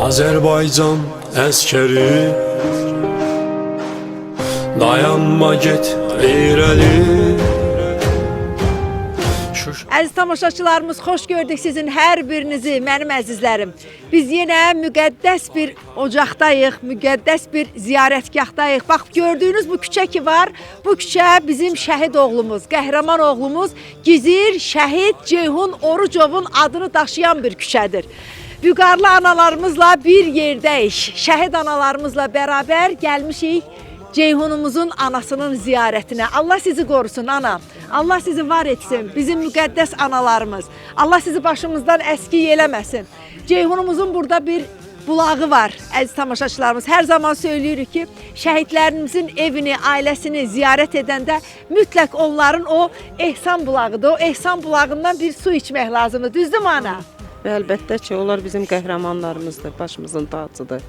Azerbaycan əskəri, dayanma get irəli. Əziz tamaşaçılarımız, xoş gördük sizin hər birinizi, mənim əzizlərim. Biz yenə müqəddəs bir ocaqdayıq, müqəddəs bir ziyarətgahdayıq. Bax, gördüyünüz bu küçə ki var, bu küçə bizim şəhid oğlumuz, qəhrəman oğlumuz Gizir Şəhid Ceyhun Orucovun adını daşıyan bir küçədir. Vüqarlı analarımızla bir yerdəyik, şəhid analarımızla bərabər gəlmişik Ceyhunumuzun anasının ziyarətinə. Allah sizi qorusun ana, Allah sizi var etsin, bizim müqəddəs analarımız. Allah sizi başımızdan əskiy eləməsin. Ceyhunumuzun burada bir bulağı var, əziz tamaşaçılarımız. Hər zaman söyləyirik ki, şəhidlərimizin evini, ailəsini ziyarət edəndə mütləq onların o ehsan bulağıdır. O ehsan bulağından bir su içmək lazımdır. Düzdür mü ana? Və əlbəttə ki, onlar bizim qəhrəmanlarımızdır, başımızın tacıdır.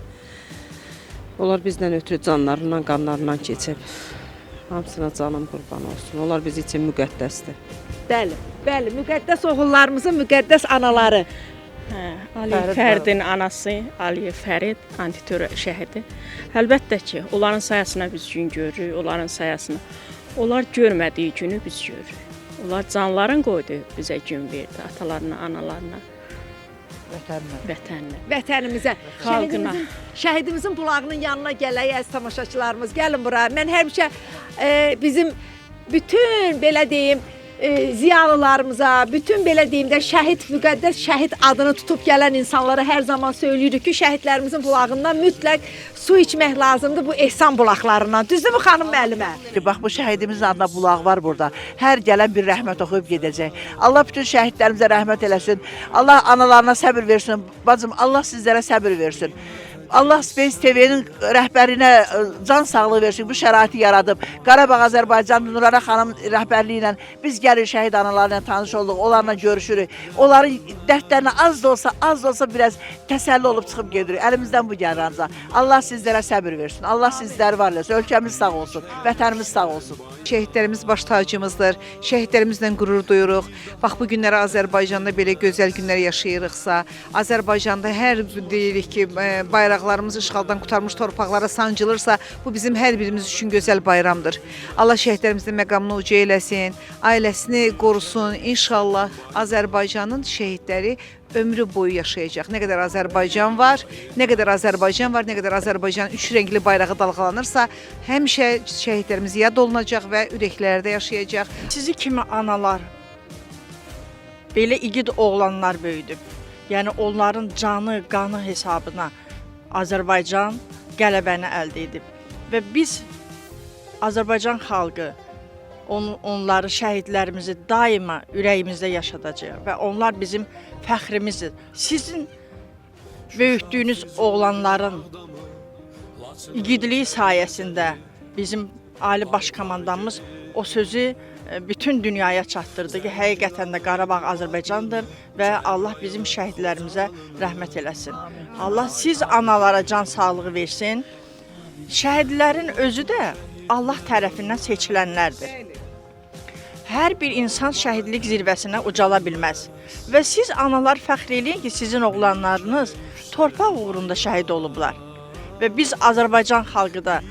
Onlar bizdən ötürü canlarından, qanlarından keçib. Hamısına canım qurban olsun. Onlar bizim üçün müqəddəsdir. Bəli, bəli, müqəddəs oğullarımızın müqəddəs anaları. Aliyev Fəridin anası, Aliyev Fərid, antiterror şəhidi. Əlbəttə ki, onların sayəsində biz gün görürük, onların sayəsində. Onlar görmədiyi günü biz görürük. Onlar canların qoydu, bizə gün verdi, atalarına, analarına. Vətənimizə, xalqına. Şəhidimizin bulağının yanına gələk, əziz tamaşaçılarımız. Gəlin bura. Mən həmişə bizim bütün belə deyim ziyalılarımıza, bütün belə deyim də şəhid, müqəddəs şəhid adını tutub gələn insanlara hər zaman söyləyirik ki, şəhidlərimizin bulağından mütləq su içmək lazımdır bu ehsan bulaqlarından. Düzdürmü xanım müəllimə? Bax, bu şəhidimizin adına bulaq var burada. Hər gələn bir rəhmət oxuyub gedəcək. Allah bütün şəhidlərimizə rəhmət eləsin. Allah analarına səbir versin. Bacım, Allah sizlərə səbir versin. Allah Space TV-nin rəhbərinə can sağlığı versin, bu şəraiti yaradıb. Qarabağ Azərbaycan Nurara xanım rəhbərliyi ilə biz gəlir şəhid analarla tanış olduq, onlarla görüşürük. Onların dərdlərinə az da olsa biraz təsəlli olub çıxıb gedirik. Əlimizdən bu gəlir ancaq. Allah sizlərə səbir versin, Allah sizləri var eləsin, ölkəmiz sağ olsun, vətənimiz sağ olsun. Şəhidlərimiz baş tacımızdır, şəhidlərimizlə qürur duyuruq. Bax, bu günləri Azərbaycanda belə gözəl günlər yaşayırıqsa, Azərbaycanda hər deyirik ki, bayraqlarımız işğaldan qurtarmış torpaqlara sancılırsa, bu bizim hər birimiz üçün gözəl bayramdır. Allah şəhidlərimizin məqamını uca eləsin, ailəsini qorusun. İnşallah Azərbaycanın şəhidləri ömrü boyu yaşayacaq. Nə qədər Azərbaycan var, nə qədər Azərbaycan üç rəngli bayrağı dalğalanırsa, həmişə şəhidlərimiz yad olunacaq və ürəklərdə yaşayacaq. Sizi kimi analar, belə igid oğlanlar böyüdüb. Yəni onların canı, qanı hesabına Azərbaycan qələbəni əldə edib. Və biz Azərbaycan xalqı onları, şəhidlərimizi daima ürəyimizdə yaşadacaq və onlar bizim fəxrimizdir. Sizin böyütdüyünüz oğlanların igidliyi sayəsində bizim Ali Baş Komandanımız o sözü bütün dünyaya çatdırdı ki, həqiqətən də Qarabağ Azərbaycandır və Allah bizim şəhidlərimizə rəhmət eləsin. Allah siz analara can sağlığı versin. Şəhidlərin özü də Allah tərəfindən seçilənlərdir. Hər bir insan şəhidlik zirvəsinə ucala bilməz. Və siz analar fəxr eləyin ki, sizin oğlanlarınız torpaq uğrunda şəhid olublar. Və biz Azərbaycan xalqı da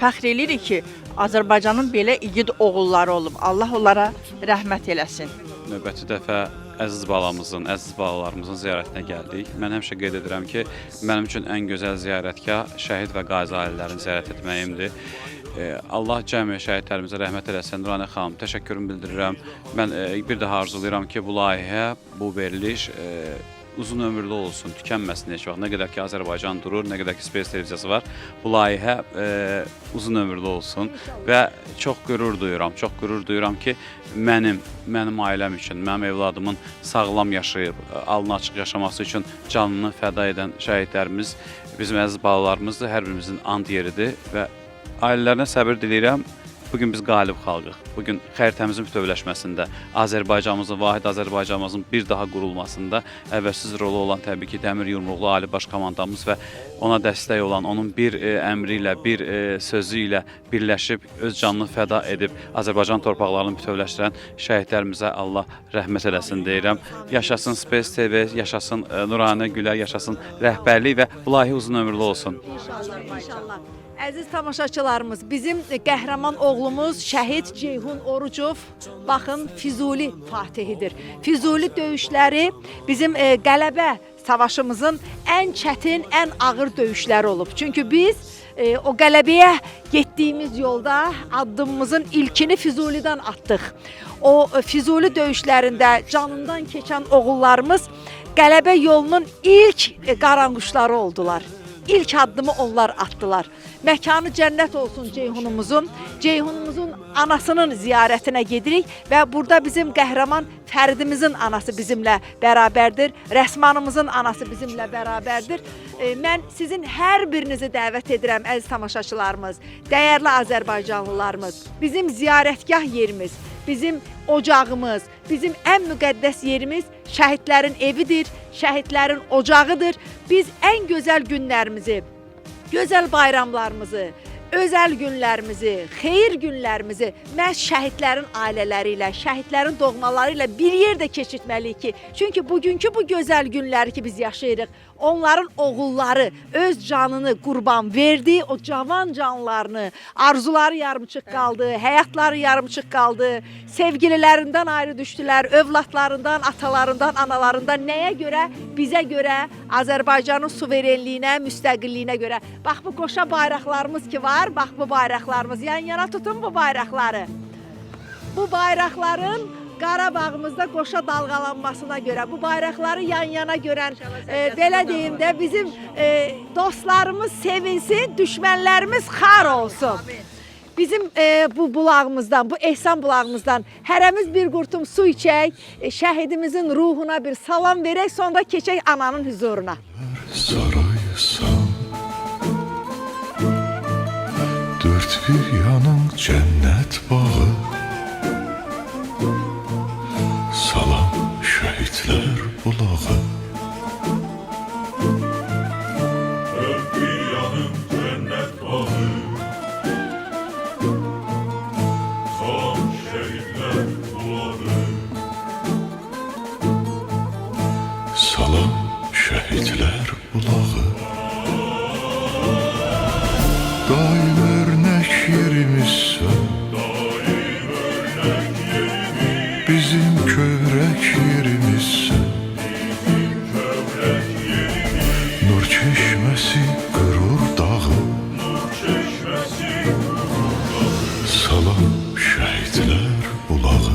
fəxr eləyirik ki, Azərbaycanın belə igid oğulları olub. Allah onlara rəhmət eləsin. Növbəti dəfə əziz balamızın, əziz balalarımızın ziyarətinə gəldik. Mən həmişə qeyd edirəm ki, mənim üçün ən gözəl ziyarətgah şəhid və qazi ailələrini ziyarət etməyimdir. Allah cəmi şəhidlərimizə rəhmət eləsin. Nurani xanım, təşəkkürümü bildirirəm. Mən bir daha arzulayıram ki, bu layihə, bu veriliş uzun ömürlü olsun, tükənməsin heç vaxt. Nə qədər ki, Azərbaycan durur, nə qədər ki, Space televiziyası var, bu layihə uzun ömürlü olsun və çox qürur duyuram ki, mənim ailəm üçün, mənim evladımın sağlam yaşayıb, alnı açıq yaşaması üçün canını fəda edən şəhidlərimiz bizim əziz balalarımızdır, hər birimizin and yeridir və ailələrinə səbir diləyirəm. Bugün biz qalib xalqıq. Bugün xəritəmizin bütövləşməsində, Azərbaycanımızın, vahid Azərbaycanımızın bir daha qurulmasında əvəzsiz rolu olan təbii ki, Dəmir Yumruqlu Ali Baş Komandamız və ona dəstək olan, onun bir əmri ilə, bir sözü ilə birləşib, öz canını fəda edib Azərbaycan torpaqlarını bütövləşdirən şəhidlərimizə Allah rəhmət eləsin deyirəm. Yaşasın Space TV, yaşasın Nuranə Gülər, yaşasın rəhbərlik və bu layihə uzun ömürlü olsun. İnşallah, inşallah. Əziz tamaşaçılarımız, bizim qəhrəman oğlumuz şəhid Ceyhun Orucov, baxın, Füzuli fatihidir. Füzuli döyüşləri bizim qələbə savaşımızın ən çətin, ən ağır döyüşləri olub. Çünki biz o qələbəyə getdiyimiz yolda addımımızın ilkini Füzulidən atdıq. O Füzuli döyüşlərində canından keçən oğullarımız qələbə yolunun ilk qaranquşları oldular. İlk addımı onlar atdılar. Məkanı cənnət olsun Ceyhunumuzun. Ceyhunumuzun anasının ziyarətinə gedirik və burada bizim qəhrəman Fəridimizin anası bizimlə bərabərdir. Rəsmanımızın anası bizimlə bərabərdir. Mən sizin hər birinizi dəvət edirəm, əziz tamaşaçılarımız, dəyərli Azərbaycanlılarımız. Bizim ziyarətgah yerimiz, bizim ocağımız, bizim ən müqəddəs yerimiz şəhidlərin evidir, şəhidlərin ocağıdır. Biz ən gözəl günlərimizi, gözəl bayramlarımızı, özəl günlərimizi, xeyir günlərimizi məhz şəhidlərin ailələri ilə, şəhidlərin doğmaları ilə bir yerdə keçirtməliyik ki, çünki bugünkü bu gözəl günləri ki biz yaşayırıq, onların oğulları öz canını qurban verdi, o cavan canlarını, arzuları yarımçıq qaldı, həyatları yarımçıq qaldı, sevgililərindən ayrı düşdülər, övladlarından, atalarından, analarından, nəyə görə? Bizə görə, Azərbaycanın suverenliyinə, müstəqilliyinə görə. Bax bu qoşa bayraqlarımız ki var, bax bu bayraqlarımız, yan-yana tutun bu bayraqları. Bu bayraqların Qarabağımızda qoşa dalğalanmasına görə, bu bayraqları yan-yana görən, belə deyim də, bizim dostlarımız sevinsin, düşmənlərimiz xar olsun. Bizim bu bulağımızdan, bu ehsan bulağımızdan hərəmiz bir qurtum su içək, şəhidimizin ruhuna bir salam verək, sonra keçək ananın huzuruna. Saraysan, dörd bir yanın cənnət bağı, salam şəhidlər bulağı. Dörd bir yanın cənnət bağı, salam şəhidlər bulağı. Salam şəhidlər bulağı. Daim örnək yerimizsən, bizim kövrək yerimizsən, nur çeşməsi qürur dağı, salam şəhidlər bulağı.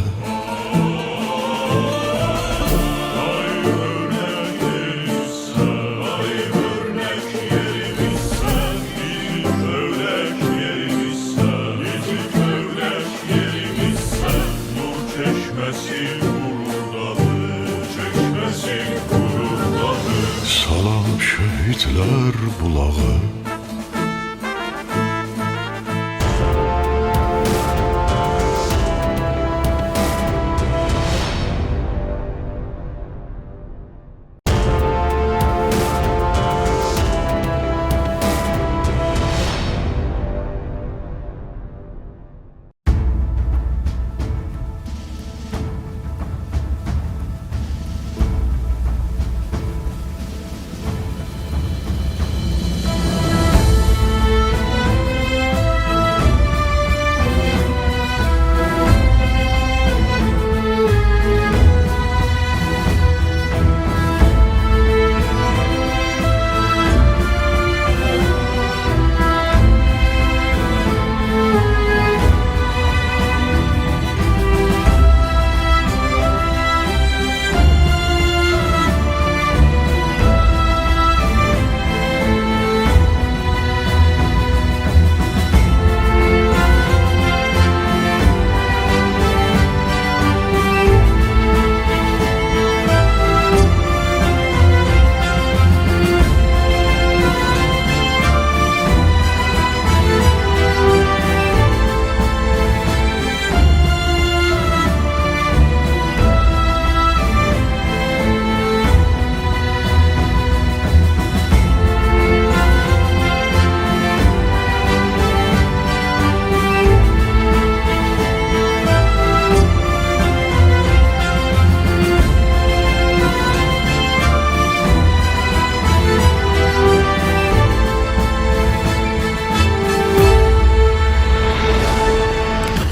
Salam şəhidlər bulağı.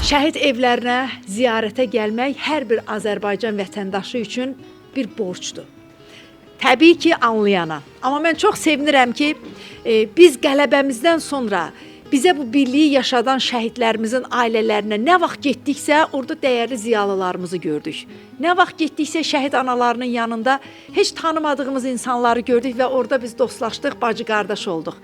Şəhid evlərinə ziyarətə gəlmək hər bir Azərbaycan vətəndaşı üçün bir borcdur. Təbii ki, anlayana. Amma mən çox sevinirəm ki, biz qələbəmizdən sonra bizə bu birliyi yaşadan şəhidlərimizin ailələrinə nə vaxt getdiksə, orada dəyərli ziyalılarımızı gördük. Nə vaxt getdiksə şəhid analarının yanında heç tanımadığımız insanları gördük və orada biz dostlaşdıq, bacı-qardaş olduq.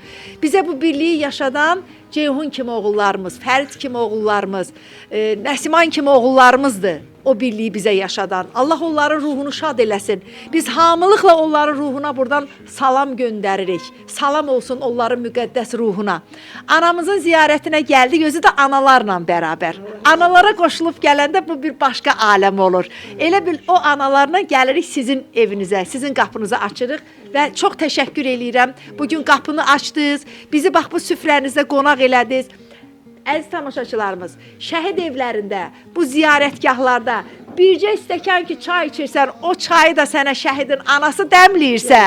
Bizə bu birliyi yaşadan Ceyhun kimi oğullarımız, Fərid kimi oğullarımız, Nəsiman kimi oğullarımızdır. O birliyi bizə yaşadan. Allah onların ruhunu şad eləsin. Biz hamılıqla onların ruhuna buradan salam göndəririk. Salam olsun onların müqəddəs ruhuna. Anamızın ziyarətinə gəldik, özü də analarla bərabər. Analara qoşulub gələndə bu bir başqa aləm olur. Elə bil o analarla gəlirik sizin evinizə, sizin qapınızı açırıq və çox təşəkkür eləyirəm. Bugün qapını açdınız, bizi bax bu süfrənizdə qonaq elədiniz. Əziz tamaşaçılarımız, şəhid evlərində, bu ziyarətgahlarda bircə stəkan ki çay içirsən, o çayı da sənə şəhidin anası dəmləyirsə,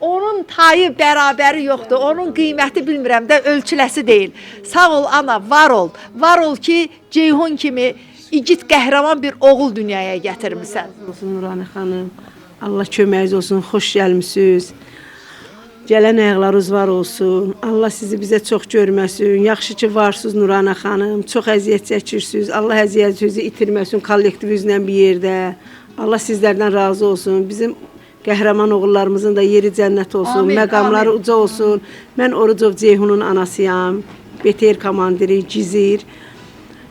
onun tayı bərabəri yoxdur, onun qiyməti bilmirəm də ölçüləsi deyil. Sağ ol ana, var ol. Var ol ki, Ceyhun kimi igid qəhrəman bir oğul dünyaya gətirmisən. Olsun Nurani xanım. Allah köməyiniz olsun. Xoş gəlmisiniz. Gələn ayaqlarınız var olsun. Allah sizi bizə çox görməsin. Yaxşı ki varsınız Nurani xanım. Çox əziyyət çəkirsiniz. Allah əziyyətinizi itirməsin kollektivinizlə bir yerdə. Allah sizlərdən razı olsun. Bizim qəhrəman oğullarımızın da yeri cənnət olsun. Amin, məqamları amin. uca olsun. Mən Orucov Ceyhunun anasıyam. BTR komandiri Cizir.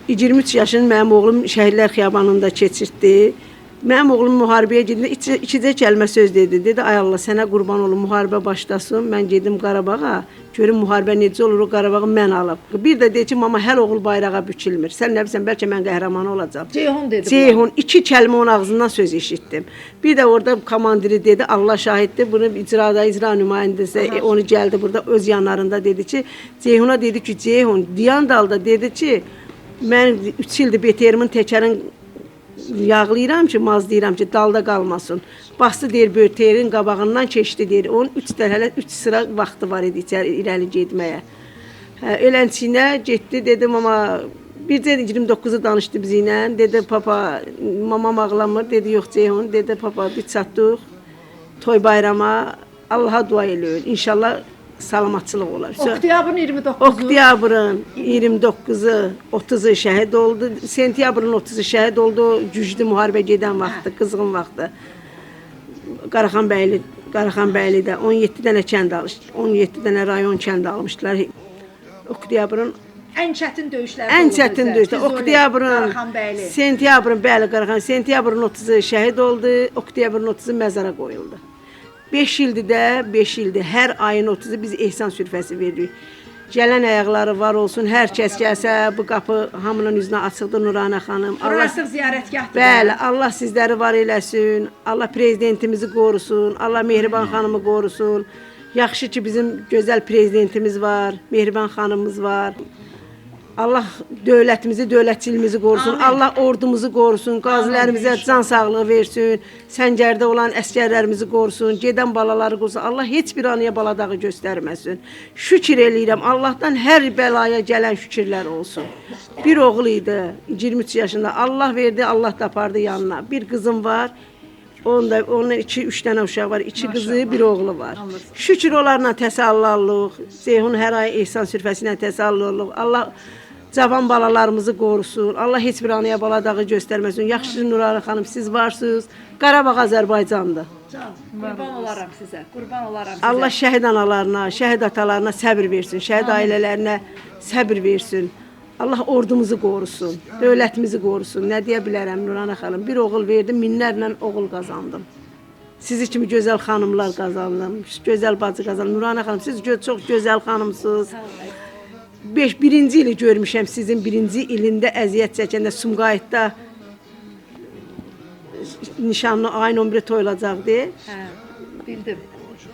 23 yaşın mənim oğlum Şəhidlər Xiyabanında keçirtdi. Mənim oğlum müharibəyə gedəndə ikicə kəlmə söz dedi. Dedi, ay Allah, sənə qurban olum, müharibə başlasın. Mən gedim Qarabağa, görüm müharibə necə olur, o Qarabağı mən alıb. Bir də deyir ki, mama, hər oğul bayrağa bükülmür. Sən nə bilsən, bəlkə mən qəhrəman olacam. Ceyhun dedi. Ceyhun, 2 kəlmə onun ağzından söz eşitdim. Bir də orada komandiri dedi, Allah şahiddir, bunu icra nümayəndəsi, onu gəldi burada öz yanlarında dedi ki, Ceyhuna dedi ki, Ceyhun, Diyandalda dedi ki, mən 3 ildir BTR-in təkərin yağlayıram ki, mazlayıram ki, dalda qalmasın. Bastı deyir, BTR-in qabağından keçdi deyir. Onun 3 sıra vaxtı var idi irəli getməyə. Ölənçinə getdi, dedim, amma bircə 29-u danışdı bizimlə. Dedi, papa, mamam ağlamır. Dedi, yox Ceyhun. Dedi, papa, biz çatdıq toy bayrama. Allah'a dua eləyin. İnşallah salamatçılıq olar. Oktyabrın 29-u. Oktyabrın 29-u, 30-u şəhid oldu. Sentyabrın 30-u şəhid oldu. Güclü müharibə gedən vaxtı, qızğın vaxtı. Qaraxanbəylidə 17 dənə kənd almışdı. 17 dənə rayon kənd almışdılar. Oktyabrın Ən çətin döyüşlər. ən çətin döyüşlər. Oktyabrın, sentyabrın, bəli, Qaraxan, sentyabrın 30-u şəhid oldu. Oktyabrın 30-u məzara qoyuldu. 5 ildir də, 5 ildir. Hər ayın 30-u biz ehsan sürfəsi veririk. Gələn ayaqları var olsun. Hər kəs gəlsə bu qapı hamının üzünə açıqdır Nurani xanım. Burası ziyarətgahdır. Bəli, Allah sizləri var eləsin. Allah prezidentimizi qorusun. Allah Mehriban xanımı qorusun. Yaxşı ki bizim gözəl prezidentimiz var, Mehriban xanımımız var. Allah dövlətimizi, dövlətçiliyimizi qorusun. Amin. Allah ordumuzu qorusun, qazilərimizə can sağlığı versin. Səngərdə olan əskərlərimizi qorusun, gedən balaları qorusun. Allah heç bir anaya baladağı göstərməsin. Şükür eləyirəm, Allahdan hər bəlaya gələn şükürlər olsun. Bir oğul idi, 23 yaşında. Allah verdi, Allah da apardı yanına. Bir qızım var, onun 2-3 dənə uşaq var. 2 qızı, bir oğlu var. Şükür onlarla təsəllallıq. Ceyhun hər ay ehsan sürfəsi ilə təsəllallıq. Allah cavan balalarımızı qorusun. Allah heç bir anaya baladağı göstərməsin. Yaxşı Nurani xanım, siz varsınız. Qarabağ Azərbaycandır. Qurban olaram sizə. Qurban olaram sizə. Allah şəhid analarına, şəhid atalarına səbr versin. Şəhid ailələrinə səbr versin. Allah ordumuzu qorusun, dövlətimizi qorusun. Nə deyə bilərəm Nurani xanım? Bir oğul verdim, minlərlə oğul qazandım. Sizi kimi gözəl xanımlar qazandım, gözəl bacı qazandım. Nurani xanım, siz çox gözəl xanımsınız. Birinci ili görmüşəm sizin birinci ilində əziyyət çəkəndə Sumqayıtda nişanlı ayın 11-i toyulacaqdı. Bildim.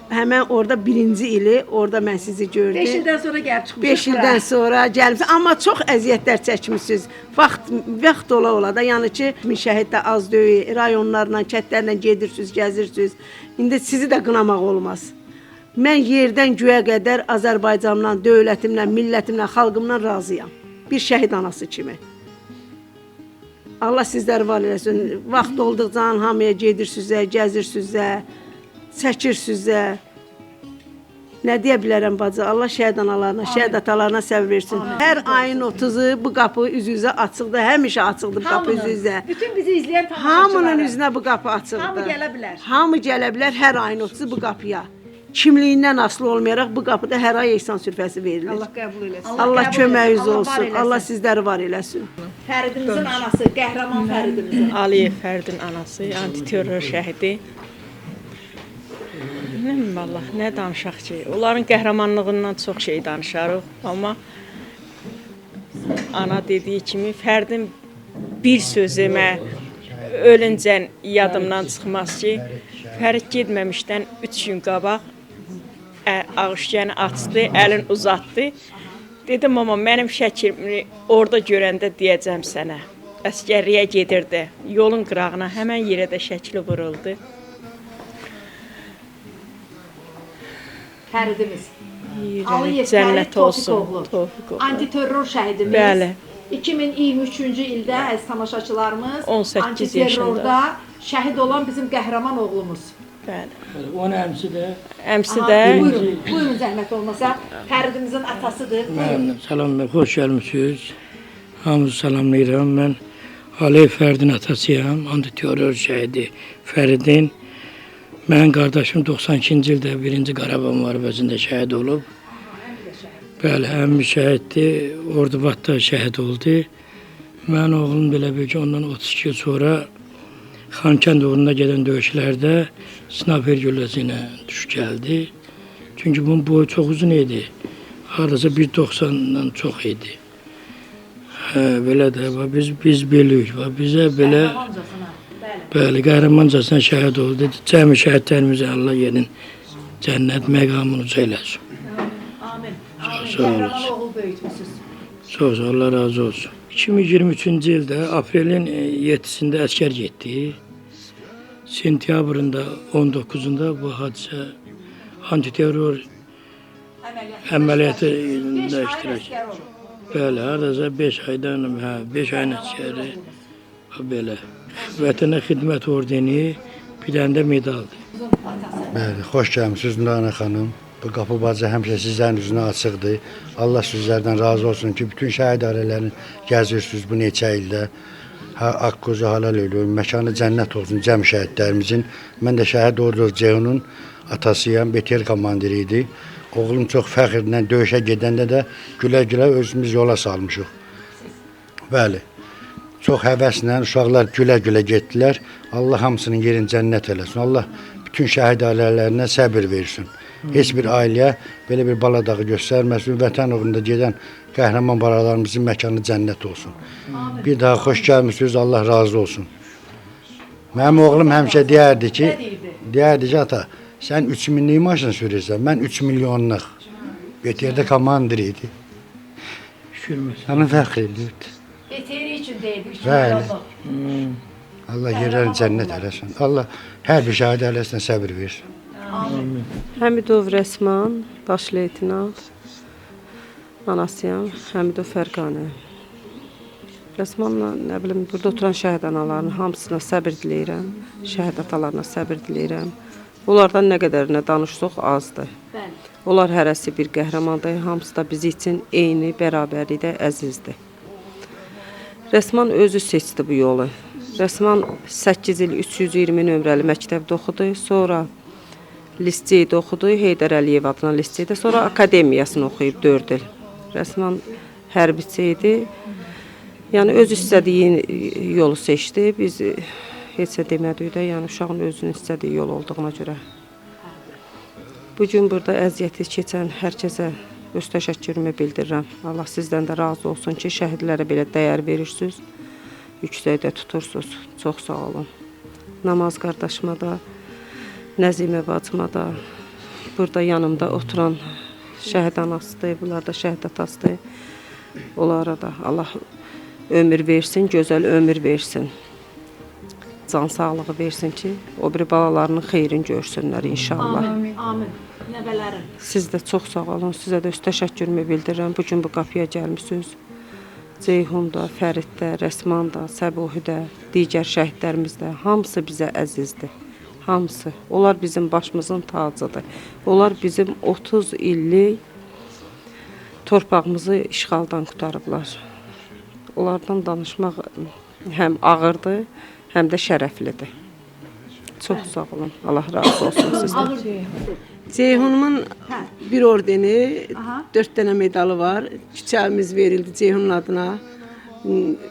Həmən orada birinci ili, orada mən sizi gördüm. 5 ildən sonra gəlib çıxmışıq. 5 ildən sonra gəlmişsiniz. Amma çox əziyyətlər çəkmişsiniz. Vaxt ola da, yəni ki, şəhid də az deyil, rayonlarla, kətlərlə gedirsiniz, gəzirsiniz. İndi sizi də qınamaq olmaz. Mən yerdən göyə qədər Azərbaycanla, dövlətimlə, millətimlə, xalqımla razıyam. Bir şəhid anası kimi. Allah sizləri var eləsin. Vaxt olduqca hamıya gedirsinizə, gəzirsinizə, çəkirsizə. Nə deyə bilərəm bacı? Allah şəhid analarına, şəhid atalarına səbr versin. Hər ayın 30-u bu qapı üzünüzə açıqdır. Həmişə açıqdır bu qapı üzünüzə. Bütün bizi izləyən Hamının tamaşaçılara. üzünə bu qapı açıqdır. Hamı gələ bilər. Hamı gələ bilər hər ayın 30-u bu qapıya. Kimliyindən asılı olmayaraq bu qapıda hər ay ehsan sürfəsi verilir. Allah qəbul eləsin. Allah qəbul köməyiniz eləsin, Allah var olsun. eləsin. Allah sizləri var eləsin. Fəridimizin anası, qəhrəman Fəridimizin. Aliyev Fərdin anası, antiterror şəhidi. Nə bilim vallah, nə danışaq ki? Onların qəhrəmanlığından çox şey danışarıq, amma ana dediyi kimi Fərdin bir sözü mən ölüncən yadımdan çıxmaz ki, Fərid getməmişdən 3 gün qabaq ağuşgəni açdı, əlin uzatdı. Dedim, amma mənim şəklimi orada görəndə deyəcəm sənə. Əskərliyə gedirdi, yolun qırağına həmən yerə də şəkli vuruldu. Fəridimiz. Aliyev cənnət olsun. Antiterror şəhidimiz. Bəli. 2023-cü ildə əziz tamaşaçılarımız 18 antiterrorda şəhid olan bizim qəhrəman oğlumuz. Bəli. Onun əmsi də Əmsi Aha, də buyurun zəhmət olmasa. Fəridimizin atasıdır. Buyurun. salam, xoş gəlmisiniz. Hamınızı salamlayıram. Mən Aliyev Fərdin atasıyam, antiterror şəhidi Fəridin. Mənim qardaşım 92-ci ildə 1-ci Qarabağ müharibəsində şəhid olub. Bəli, əmmi şəhiddir, Ordubadda şəhid oldu. Mənim oğlum belə bir ki, ondan 32 yıl sonra Xankənd uğruna gedən döyüşlərdə sniper gülləsi ilə düşüb gəldi. Çünki bunun boyu çox uzun idi. Hardasa 1.90-dan çox idi. Belə də, biz beliyik. Bizə belə bəli, qəhrəmancasına şəhid oldu. Cəmi şəhidlərimizə Allah yerin cənnət məqamını uca eləsin. Amin. Sağ olun. Qəhrəman oğul böyütmüsünüz. Çox sağ, Allah razı olsun. 2023-cü ildə aprelin 7-sində əskər getdi. Sentyabrında 19-unda bu hadisə antiterror əməliyyatında iştirak etdi. Bəli, hardasa 5 aydan, 5 ayın əskəri belə. Vətənə xidmət ordeni, bir dənə də medaldır. Bəli, xoş gəlmisiniz Nurana xanım. Bu qapı bacı həmişə sizlərin üzünə açıqdır. Allah sizlərdən razı olsun ki, bütün şəhid ailələrini gəzirsiniz bu neçə ildə. Haqqınızı halal eləyin, məkanı cənnət olsun cəm şəhidlərimizin. Mən də şəhid Ordu Ceyhunun atasıyam, BTR komandiri idi. Oğlum çox fəxrlə döyüşə gedəndə də gülə-gülə özümüz yola salmışıq. Bəli, çox həvəslə uşaqlar gülə-gülə getdilər. Allah hamısının yerini cənnət eləsin. Allah bütün şəhid ailələrinə səbir versin. Heç bir ailəyə belə bir baladağı göstərməsin. Vətən uğrunda gedən qəhrəman balalarımızın məkanı cənnət olsun. Bir daha xoş gəlmisiniz, Allah razı olsun. Mənim oğlum həmişə deyərdi ki, ata, sən 3 minlik maşın sürürsən, mən 3 milyonluq. BTR-də komandir idi. Sana fəxr edirdi. BTR üçün deyildi, 3 Bəli. milyonluq. Allah yerlərini cənnət eləsin. Allah hər bir şəhid ailəsinə səbir versin. Həmidov Rəsman, baş leytenant, anasıyam, Həmidov Fərqanə. Rəsmanla, nə bilim, burada oturan şəhid analarının hamısına səbir diləyirəm, şəhid atalarına səbir diləyirəm. Onlardan nə qədərinə danışsaq azdır. Bəli. Onlar hərəsi bir qəhrəmandır, hamısı da bizi üçün eyni, bərabərlikdə əzizdir. Rəsman özü seçdi bu yolu. Rəsman 8 il 320 nömrəli məktəbdə oxudu, sonra liseydə oxudu, Heydər Əliyev adına liseydə, sonra akademiyasını oxuyub 4 il. Rəsman hərbiçi idi. Yəni öz istədiyi yolu seçdi. Biz heç nə demədik də, yəni uşağın özünün istədiyi yol olduğuna görə. Bu gün burada əziyyəti keçən hər kəsə öz təşəkkürümü bildirirəm. Allah sizdən də razı olsun ki, şəhidlərə belə dəyər verirsiniz, yüksəkdə tutursunuz. Çox sağ olun. Namaz qardaşıma da, Nəzimə bacıma da, burada yanımda oturan şəhid anasıdır, bunlar da şəhid atasıdır. Onlara da Allah ömür versin, gözəl ömür versin. Can sağlığı versin ki, o bir balalarının xeyrini görsünlər inşallah. Amin, amin. Nəvələrin. Siz də çox sağ olun, sizə də öz təşəkkürümü bildirirəm. Bugün bu qapıya gəlmişsiniz. Ceyhunda, Fəriddə, Rəsmanda, Səbuhidə, digər şəhidlərimiz də hamısı bizə əzizdir. Hamısı. Onlar bizim başımızın tacıdır. Onlar bizim 30 illik torpağımızı işğaldan qurtarıblar. Onlardan danışmaq həm ağırdır, həm də şərəflidir. Çox sağ olun. Allah razı olsun sizdən. Ceyhunumun bir ordeni, 4 dənə medalı var. Küçəmiz verildi Ceyhunun adına.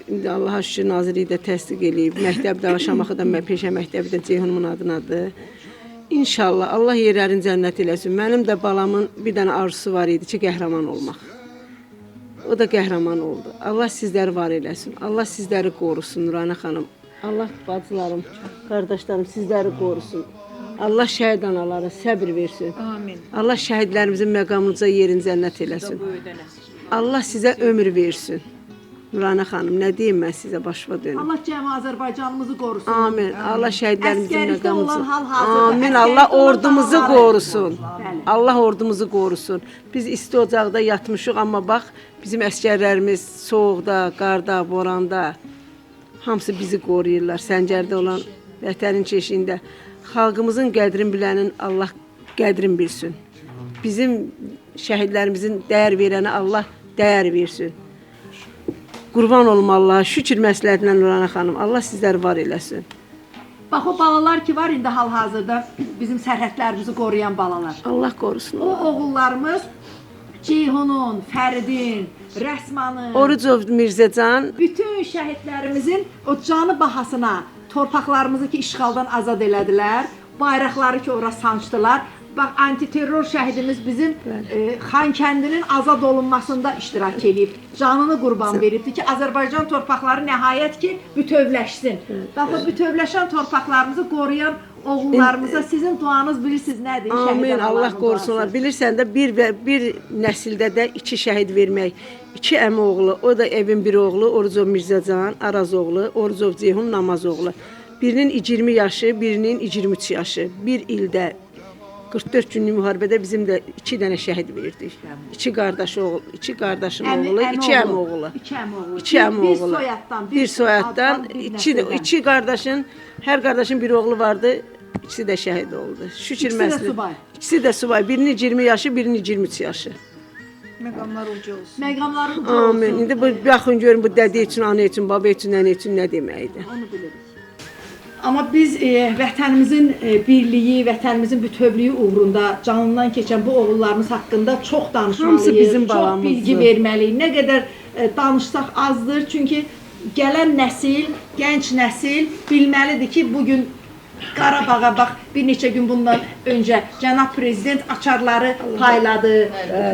İndi Allaha şükür Nazirliyi də təsdiq eləyib. Məktəbdə Şamaxıda peşə məktəbi də Ceyhunumun adınadır. İnşallah Allah yerlərini cənnət eləsin. Mənim də balamın bir dənə arzusu var idi ki, qəhrəman olmaq. O da qəhrəman oldu. Allah sizləri var eləsin. Allah sizləri qorusun Nuranə xanım. Allah bacılarım, qardaşlarım sizləri qorusun. Allah şəhid analara səbr versin. Amin. Allah şəhidlərimizin məqamınıza yerin cənnət eləsin. Allah sizə ömür versin. Nuranə xanım, nə deyim mən sizə başıma dönüm. Allah cəmi Azərbaycanımızı qorusun. Amin. Allah şəhidlərimizin Əskərlikdə olan məqamınıza. hal-hazırda. Amin. Allah ordumuzu qorusun. Allah ordumuzu qorusun. Biz isti ocaqda yatmışıq, amma bax, bizim əskərlərimiz soğuqda, qarda, boranda hamısı bizi qoruyurlar. Səncərdə olan vətənin keşiyində. Xalqımızın qədrini bilənin Allah qədrini bilsin. Bizim şəhidlərimizin dəyər verənə Allah dəyər versin. Qurban olum Allaha, şükür məsləhətinə Nuranə xanım. Allah sizləri var eləsin. Bax o balalar ki var indi hal-hazırda bizim sərhədlərimizi qoruyan balalar. Allah qorusun. O oğullarımız Ceyhunun, Fəridin, Rəsmanın, Orucov Mirzəcan bütün şəhidlərimizin o canı bahasına torpaqlarımızı ki işğaldan azad elədilər, bayraqları ki ora sancdılar. Bax antiterror şəhidimiz bizim Xankəndinin azad olunmasında iştirak edib, canını qurban veribdi ki, Azərbaycan torpaqları nəhayət ki bütövləşsin. Bax o bütövləşən torpaqlarımızı qoruyan oğullarımıza sizin duanız bilirsiniz nədir? Amin. Allah qorusunlar. Bilirsən də bir nəsildə də 2 şəhid vermək. 2 əmi oğlu, o da evin bir oğlu, Orucov Mirzəcan, Araz oğlu, Orucov Ceyhun Namaz oğlu. Birinin 20 yaşı, birinin 23 yaşı. Bir ildə 44 günlük müharibədə bizim də 2 dənə şəhid verdik. 2 qardaşın oğlu, 2 qardaşın oğlu, 2 əmi oğlu. 2 əmi oğlu. Bir soyaddan 2 qardaşın, hər qardaşın bir oğlu vardı. İkisi də şəhid oldu. Şükür məsələ. İkisi də subay. Birinin 20 yaşı, birinin 23 yaşı. Məqamlar uca olsun. Məqamları uca olsun. Amin. İndi bu baxın görün bu dədə üçün, ana üçün, baba üçün, nənə üçün nə deməkdir. Onu bilirik. Amma biz vətənimizin birliyi, vətənimizin bütövlüyü uğrunda canından keçən bu oğullarımız haqqında çox danışmalıyıq, Hamısı bizim çox balamızdır. bilgi verməliyik. Nə qədər danışsaq azdır, çünki gələn nəsil, gənc nəsil bilməlidir ki, bugün Qarabağa bax, bir neçə gün bundan öncə cənab prezident açarları payladı,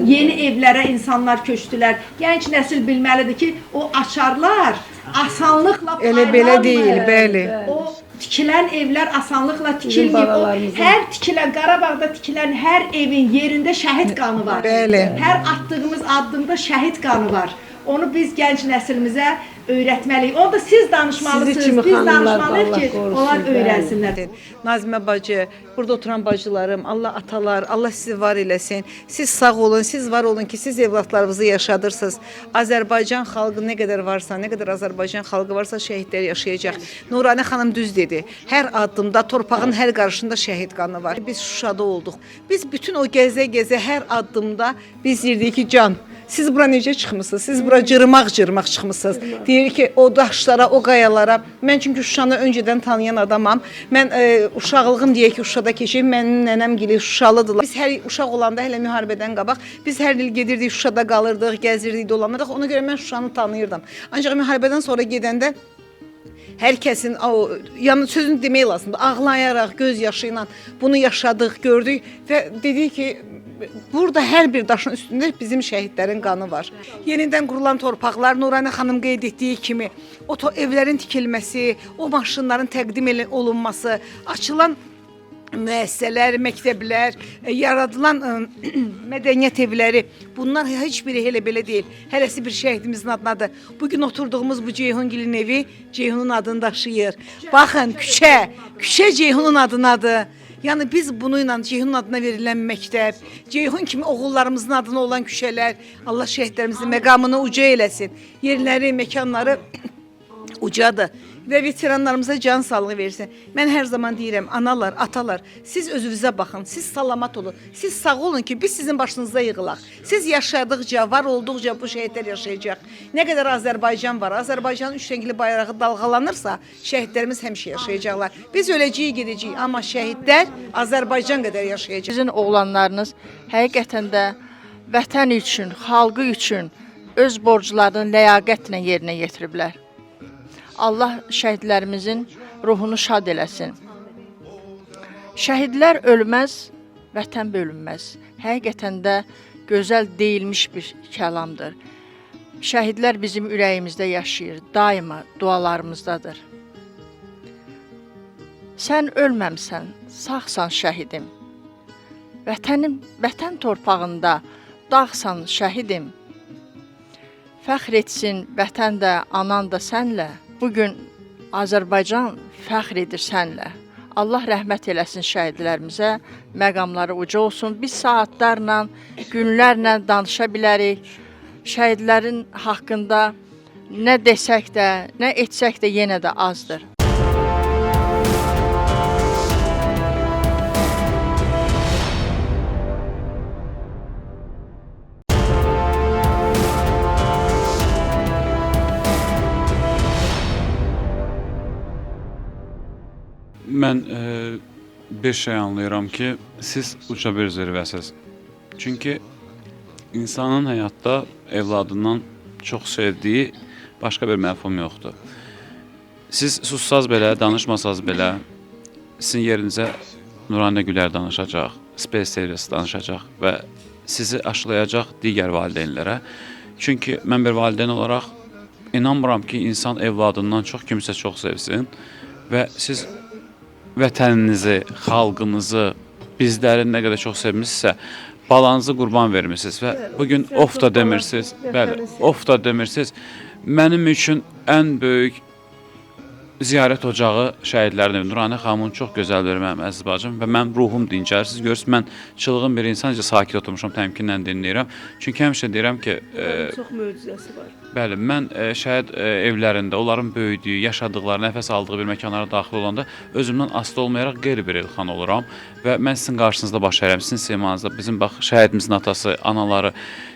yeni evlərə insanlar köçdülər. Gənc nəsil bilməlidir ki, o açarlar asanlıqla paylanmır. Elə belə deyil, bəli. O tikilən evlər asanlıqla tikilmir. O hər tikilən, Qarabağda tikilən hər evin yerində şəhid qanı var. Bəli. Hər attığımız addımda şəhid qanı var. Onu biz gənc nəslimizə öyrətməliyik. Onu da siz danışmalısınız, biz danışmalıyıq ki, onlar öyrənsinlər. Nazimə bacı, burada oturan bacılarım, Allah atalar, Allah sizi var eləsin. Siz sağ olun, siz var olun ki, siz evlatlarınızı yaşadırsınız. Azərbaycan xalqı nə qədər varsa, nə qədər Azərbaycan xalqı varsa şəhidlər yaşayacaq. Nuranə xanım düz dedi. Hər addımda, torpağın hər qarışında şəhid qanı var. Biz Şuşada olduq. Biz bütün o gəzə-gəzə hər addımda biz deyirdik ki, can, siz bura necə çıxmısınız? Siz bura cırmaq-cırmaq çıxmısınız. Deyir ki, o daşlara, o qayalara. Mən çünki Şuşanı öncədən tanıyan adamam. Mən uşaqlığım deyək ki, Şuşada keçib. Mənim nənəm gili Şuşalıdırlar. Biz hər uşaq olanda hələ müharibədən qabaq, biz hər il gedirdik, Şuşada qalırdıq, gəzirdik, dolanırdıq. Ona görə mən Şuşanı tanıyırdım. Ancaq müharibədən sonra gedəndə hər kəsin yəni sözünü demək lazımdır. Ağlayaraq, göz yaşı ilə bunu yaşadıq, gördük və dedik ki, burada hər bir daşın üstündə bizim şəhidlərin qanı var. Yenidən qurulan torpaqlar, Nuranə xanım qeyd etdiyi kimi, o evlərin tikilməsi, o maşınların təqdim olunması, açılan müəssisələr, məktəblər, yaradılan mədəniyyət evləri, bunlar heç biri elə belə deyil. Hərəsi bir şəhidimizin adınadır. Bugün oturduğumuz bu Ceyhungilin evi Ceyhunun adını daşıyır. Baxın, küçə Ceyhunun adınadır. Yəni biz bununla Ceyhunun adına verilən məktəb, Ceyhun kimi oğullarımızın adına olan küçələr, Allah şəhidlərimizin məqamını uca eləsin. Yerləri, məkanları ucadır və veteranlarımıza can sağlığı versin. Mən hər zaman deyirəm, analar, atalar, siz özünüzə baxın, siz salamat olun, siz sağ olun ki, biz sizin başınıza yığılaq. Siz yaşadıqca, var olduqca bu şəhidlər yaşayacaq. Nə qədər Azərbaycan var, Azərbaycanın üç rəngli bayrağı dalğalanırsa, şəhidlərimiz həmişə yaşayacaqlar. Biz öləcəyik, gedəcəyik, amma şəhidlər Azərbaycan qədər yaşayacaq. Sizin oğlanlarınız həqiqətən də vətən üçün, xalqı üçün öz borclarını ləyaqətlə yerinə yetiriblər. Allah şəhidlərimizin ruhunu şad eləsin. Şəhidlər ölməz, vətən bölünməz. Həqiqətən də gözəl deyilmiş bir kəlamdır. Şəhidlər bizim ürəyimizdə yaşayır, daima dualarımızdadır. Sən ölməmsən, sağsan şəhidim. Vətən torpağında dağsan şəhidim. Fəxr etsin vətən də, anan da sənlə. Bugün Azərbaycan fəxr edir sənlə. Allah rəhmət eləsin şəhidlərimizə, məqamları uca olsun. Biz saatlarla, günlərlə danışa bilərik. Şəhidlərin haqqında nə desək də, nə etsək də yenə də azdır. Mən bir şey anlayıram ki, siz uca bir zirvəsiz. Çünki insanın həyatda evladından çox sevdiyi başqa bir məfhum yoxdur. Siz sussaz belə, danışmasaz belə, sizin yerinizə Nuranə Gülər danışacaq, Space Service danışacaq və sizi aşılayacaq digər valideynlərə. Çünki mən bir valideyn olaraq inanmıram ki, insan evladından çox kimsə çox sevsin və siz vətəninizi, xalqınızı, bizlərin nə qədər çox sevmişsə, balanızı qurban vermişsiniz və bugün of da demirsiniz. Bəli, of da demirsiniz. Mənim üçün ən böyük ziyarət ocağı şəhidlərin evi. Nuranə xanımın çox gözəldir mənim əziz bacım və mən ruhum dincəlir. Siz görürsünüz, mən çılğın bir insan necə sakit oturmuşam, təmkinlə dinləyirəm. Çünki həmişə deyirəm ki, Çox möcüzəsi var. bəli, mən şəhid evlərində, onların böyüdüyü, yaşadıqları, nəfəs aldığı bir məkanlara daxil olanda özümdən asılı olmayaraq qeyri bir elxan oluram və mən sizin qarşınızda baş əyirəm, sizin simanızda, bizim bax, şəhidimizin atası, anaları,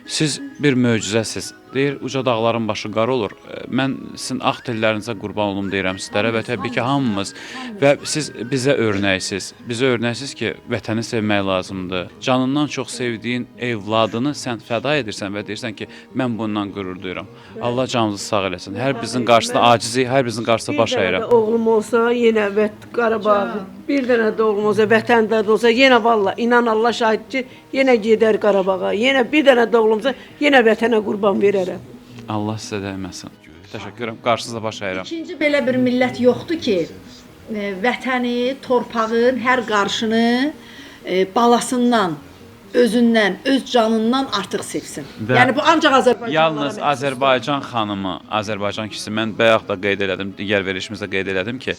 siz bir möcüzəsiz. Deyir, uca dağların başı qara olur. Mən sizin ağ tellərinizə qurban olum deyirəm sizlərə və təbii ki, hamımız və siz bizə örnəksiniz. Bizə örnəksiniz ki, vətəni sevmək lazımdır. Canından çox sevdiyin evladını sən fəda edirsən və deyirsən ki, mən bundan qürur duyuram. Allah canınızı sağ eləsin. Hər bizin qarşısında acizik, hər bizin qarşısında baş əyirəm. Bir dənə də oğlum olsa, yenə Qarabağ, bir dənə də oğlum olsa, vətəndə də olsa, yenə valla, inan Allah şahid ki, yenə gedər Qarabağa. Yenə bir dənə də oğlum olsa, yenə vətənə qurban verərəm. Allah sizə dəyməsin. Təşəkkür edirəm. Qarşınızda baş əyirəm. İkinci belə bir millət yoxdur ki, vətəni, torpağın hər qarşını balasından, özündən, öz canından artıq sevsin. Və Yəni bu ancaq Azərbaycanlılara yalnız Azərbaycan xanımı, Azərbaycan kişisi, mən bayaq da qeyd elədim, digər verilişimizdə qeyd elədim ki,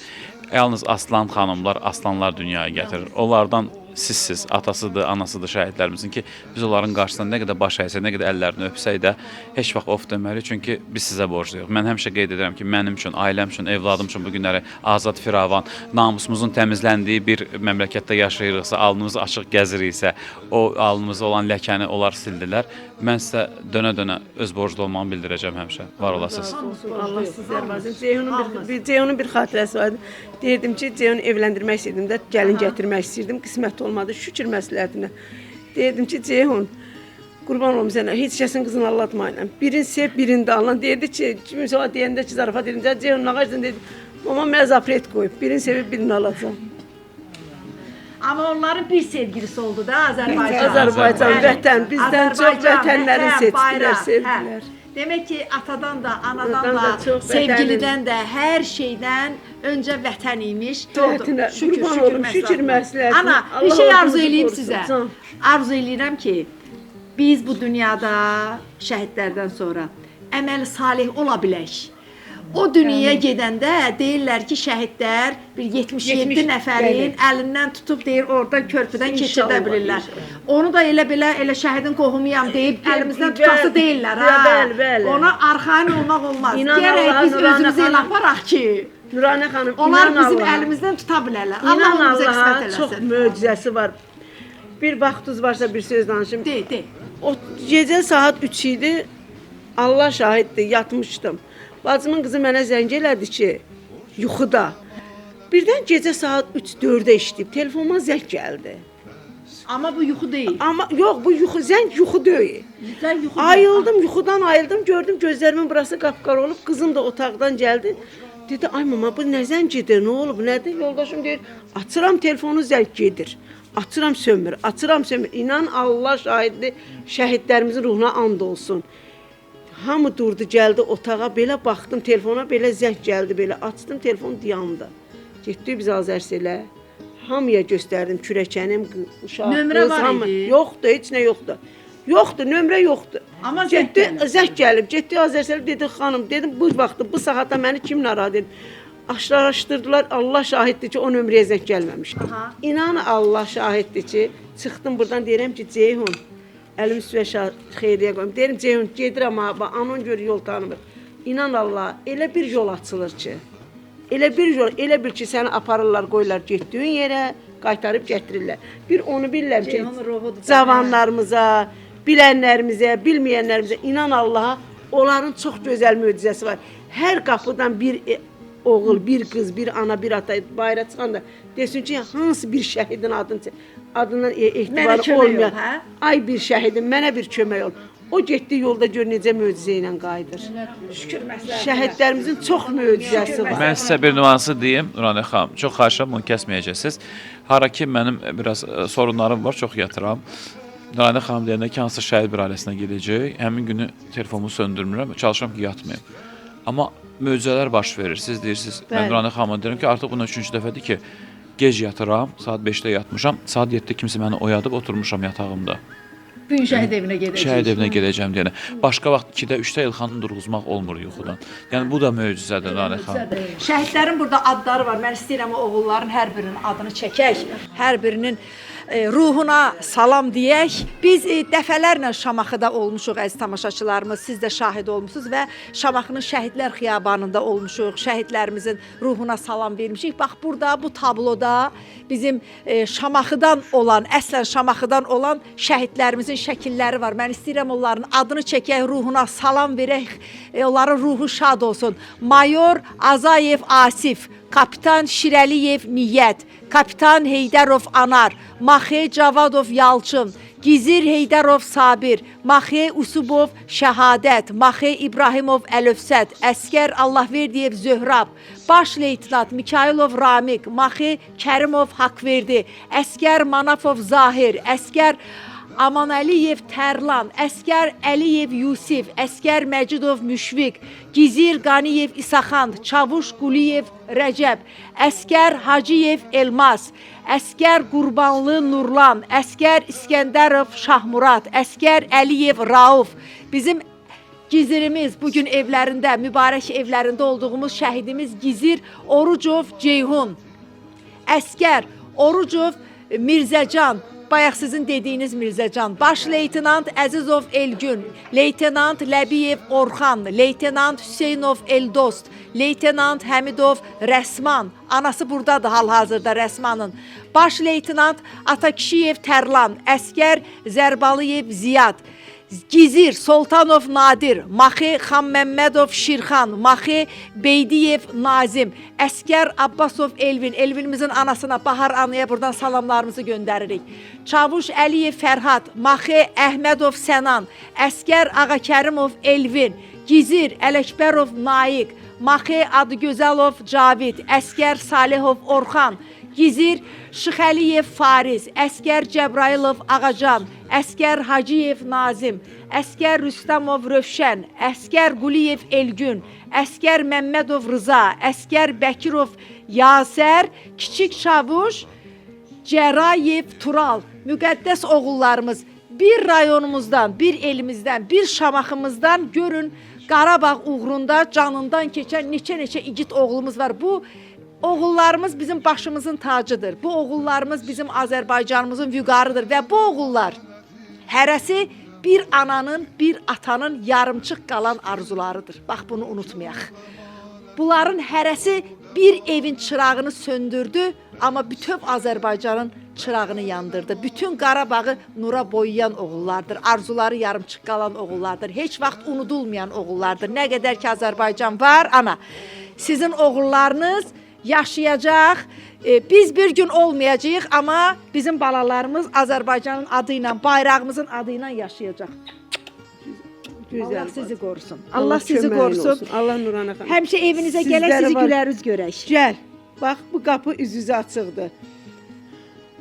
yalnız aslan xanımlar, aslanlar dünyaya gətirir. Onlardan sizsiz, atasıdır, anasıdır şəhidlərimizin ki, biz onların qarşısında nə qədər baş əysə, nə qədər əllərini öpsək də heç vaxt of deməli, çünki biz sizə borcluyuq. Mən həmişə qeyd edirəm ki, mənim üçün, ailəm üçün, evladım üçün bu günləri azad, firavan, namusumuzun təmizləndiyi bir məmləkətdə yaşayırıqsa, alnımız açıq gəziriksə, o alnımızda olan ləkəni onlar sildilər. Mən sizə dönə-dönə öz borclu olmağımı bildirəcəm həmişə. Var olasınız. Allah sizlər varsın. Ceyhunun bir xatirəsi vardı. Deyirdim ki, Ceyhunu evləndirmək istəyirdim də, gəlin gətirmək istəyirdim. Qismət olmadı, şükür məsləhətinə. Deyirdim ki, Ceyhun, qurban olum sənə, heç kəsin qızını allatmayın. Birini sev, birini də alın. Deyirdi ki, kimsə deyəndə ki, zarafat edim, Ceyhun nə qaçdın dedi. Mama mənə zapret qoyub, birini sevib, birini alacam. Amma onların bir sevgilisi oldu da Azərbaycan. Azərbaycan, vətən, bizdən çox vətənləri seçdilər, sevdilər. Demək ki, atadan da, anadan da, sevgilidən də, hər şeydən öncə vətən imiş. Şükür məsləhətinə. Ana, bir şey arzu eləyim sizə. Arzu eləyirəm ki, biz bu dünyada şəhidlərdən sonra əməl salih ola bilək. O dünyaya gedəndə deyirlər ki, şəhidlər bir 77 nəfərin əlindən tutub deyir oradan körpüdən keçirdə bilirlər. Onu da elə şəhidin qohumuyam deyib əlimizdən tutası deyirlər ha. Bəli. Ona arxayın olmaq olmaz. İnan Gərək Allah, biz Nuranə özümüzü elə xanım. aparaq ki, Nuranə xanım, onlar inan bizim Allaha. əlimizdən tuta bilərlər. İnan Allah onu bizə Allaha qismət çox eləsin. möcüzəsi var. Bir vaxtınız varsa bir söz danışım. De. O gecə saat 3 idi. Allah şahiddir, yatmışdım. Bacımın qızı mənə zəng elədi ki, yuxuda. Birdən gecə saat 3-4-də işləyib, telefonuma zəng gəldi. Amma bu yuxu deyil. Amma yox, bu zəng yuxu deyil. Sən yuxu Ayıldım, yuxudan ayıldım, gördüm gözlərimin burası qapqara olub, qızım da otaqdan gəldi. Dedi, ay mama, bu nə zəncidir, nə olub, nədir? Yoldaşım deyir, açıram telefonu, zəng gedir. Açıram sönmür, açıram sönmür. İnan Allah şahiddir, şəhidlərimizin ruhuna and olsun. Hamı durdu, gəldi otağa, belə baxdım telefona, belə zəng gəldi, belə açdım, telefon dayandı. Getdik biz Azərselə. Hamıya göstərdim, kürəkənim, uşaq, Nömrə var hamı. idi? Yoxdur, heç nə yoxdur. Yoxdur, nömrə yoxdur. Amma zəng gəlib. Zəng gəlib, getdi Azərselə, dedi xanım, dedim bu vaxtda, bu saatda məni kim narahat edir? Araşdırdılar, Allah şahiddir ki, o nömrəyə zəng gəlməmişdi. İnan Allah şahiddir ki, çıxdım buradan deyirəm ki, Ceyhun, əlim üstə xeyriyyə qoyum. Deyirəm Ceyhun, gedirəm ha, anon gör yol tanımır. İnan Allah, elə bir yol açılır ki, elə bir ki, səni aparırlar, qoyurlar getdiyin yerə, qaytarıb gətirirlər. Bir onu bilirəm ki, Ceyhunun ruhudur. cavanlarımıza, bilənlərimizə, bilməyənlərimizə, inan Allaha, onların çox gözəl möcüzəsi var. Hər qapıdan bir oğul, bir qız, bir ana, bir ata bayıra çıxanda desin ki, hansı bir şəhidin adından ehtibarı kömək ol, olmayan, hə? ay bir şəhidin, mənə bir kömək ol. O getdiyi yolda gör necə möcüzə ilə qayıdır. Şəhidlərimizin çox möcüzəsi var. Mən sizə bir nüansı deyim, Nuranə xanım. Çox xahiş edirəm, bunu kəsməyəcəksiniz. Hara ki mənim biraz sorunlarım var, çox yatıram. Nuranə xanım deyəndə ki, hansı şəhid bir ailəsinə gedəcək, həmin günü telefonumu söndürmürəm, çalışıram ki, yatmayım. Amma möcüzələr baş verir. Siz deyirsiniz, mən Nuranə xanıma deyirəm ki, artıq bundan 3-cü dəfədir ki, gec yatıram, saat 5-də yatmışam, saat 7-də kimsə məni oyadıb oturmuşam yatağımda. Bu gün şəhid evinə gedəcəyik. Şəhid evinə gedəcəm deyənə. Başqa vaxt 2-də, 3-də Elxanı durğuzmaq olmur yuxudan. Yəni bu da möcüzədir Nuranə xanım. Şəhidlərin burada adları var. Mən istəyirəm o oğulların hər birinin adını çəkək. Hər birinin ruhuna salam deyək. Biz dəfələrlə Şamaxıda olmuşuq əziz tamaşaçılarımız. Siz də şahid olmusunuz və Şamaxının Şəhidlər Xiyabanında olmuşuq. Şəhidlərimizin ruhuna salam vermişik. Bax burada bu tabloda bizim Şamaxıdan olan, əslən Şamaxıdan olan şəhidlərimizin şəkilləri var. Mən istəyirəm onların adını çəkək, ruhuna salam verək. Onların ruhu şad olsun. Mayor Azayev Asif, Kapitan Şirəliyev Niyyət, Kapitan Heydərov Anar, Maxey Cavadov Yalçın, Gizir Heydərov Sabir, Maxey Usubov Şəhadət, Maxey İbrahimov Əlövsət, Əskər Allahverdiyev Zöhrab, Baş Leytenant Mikayılov Ramik, Maxey Kərimov Haqverdi, Əskər Manafov Zahir, Əskər Amanəliyev Tərlan, Əskər Əliyev Yusif, Əskər Məcidov Müşfiq, Gizir Qaniyev İsaxan, Çavuş Quliyev Rəcəb, Əskər Hacıyev Elmas, Əskər Qurbanlı Nurlan, Əskər İskəndərov Şahmurad, Əskər Əliyev Rauf. Bizim Gizirimiz bugün evlərində, mübarək evlərində olduğumuz şəhidimiz Gizir Orucov Ceyhun, Əskər Orucov Mirzəcan, bayaq sizin dediyiniz Mirzəcan, Baş Leytenant Əzizov Elgün, Leytenant Ləbiyev Orxan, Leytenant Hüseynov Eldost, Leytenant Həmidov Rəsman, anası buradadır hal-hazırda Rəsmanın, Baş Leytenant Atakişiyev Tərlan, Əskər Zərbalıyev Ziyad, Gizir Soltanov Nadir, Maxey Xanməmmədov Şirxan, Maxey Beydiyev Nazim, Əskər Abbasov Elvin, Elvinimizin anasına Bahar anaya buradan salamlarımızı göndəririk. Çavuş Əliyev Fərhad, Maxey Əhmədov Sənan, Əskər Ağakərimov Elvin, Gizir Ələkbərov Naiq, Maxey Adıgözəlov Cavid, Əskər Salihov Orxan, Gizir Şıxəliyev Fariz, Əskər Cəbrayılov Ağacan, Əskər Hacıyev Nazim, Əskər Rüstəmov Rövşən, Əskər Quliyev Elgün, Əskər Məmmədov Rıza, Əskər Bəkirov Yasər, Kiçik Çavuş Cərayev Tural, müqəddəs oğullarımız bir rayonumuzdan, bir elimizdən, bir Şamaxımızdan görün Qarabağ uğrunda canından keçən neçə igid oğlumuz var. Bu oğullarımız bizim başımızın tacıdır. Bu oğullarımız bizim Azərbaycanımızın vüqarıdır və bu oğullar hərəsi bir ananın, bir atanın yarımçıq qalan arzularıdır. Bax bunu unutmayaq. Bunların hərəsi bir evin çırağını söndürdü, amma bütöv Azərbaycanın çırağını yandırdı. Bütün Qarabağı nura boyayan oğullardır. Arzuları yarımçıq qalan oğullardır. Heç vaxt unudulmayan oğullardır. Nə qədər ki Azərbaycan var, ana, sizin oğullarınız yaşayacaq. Biz bir gün olmayacağıq, amma bizim balalarımız Azərbaycanın adı ilə, bayrağımızın adı ilə yaşayacaq. Gözəl. Allah sizi qorusun. Allah sizi köməyin qorusun. olsun. Allah Nurana xanım. Həmişə evinizə gələk, Sizləri sizi var. gülərüz görək. Gəl. Bax bu qapı üz-üzə açıqdır.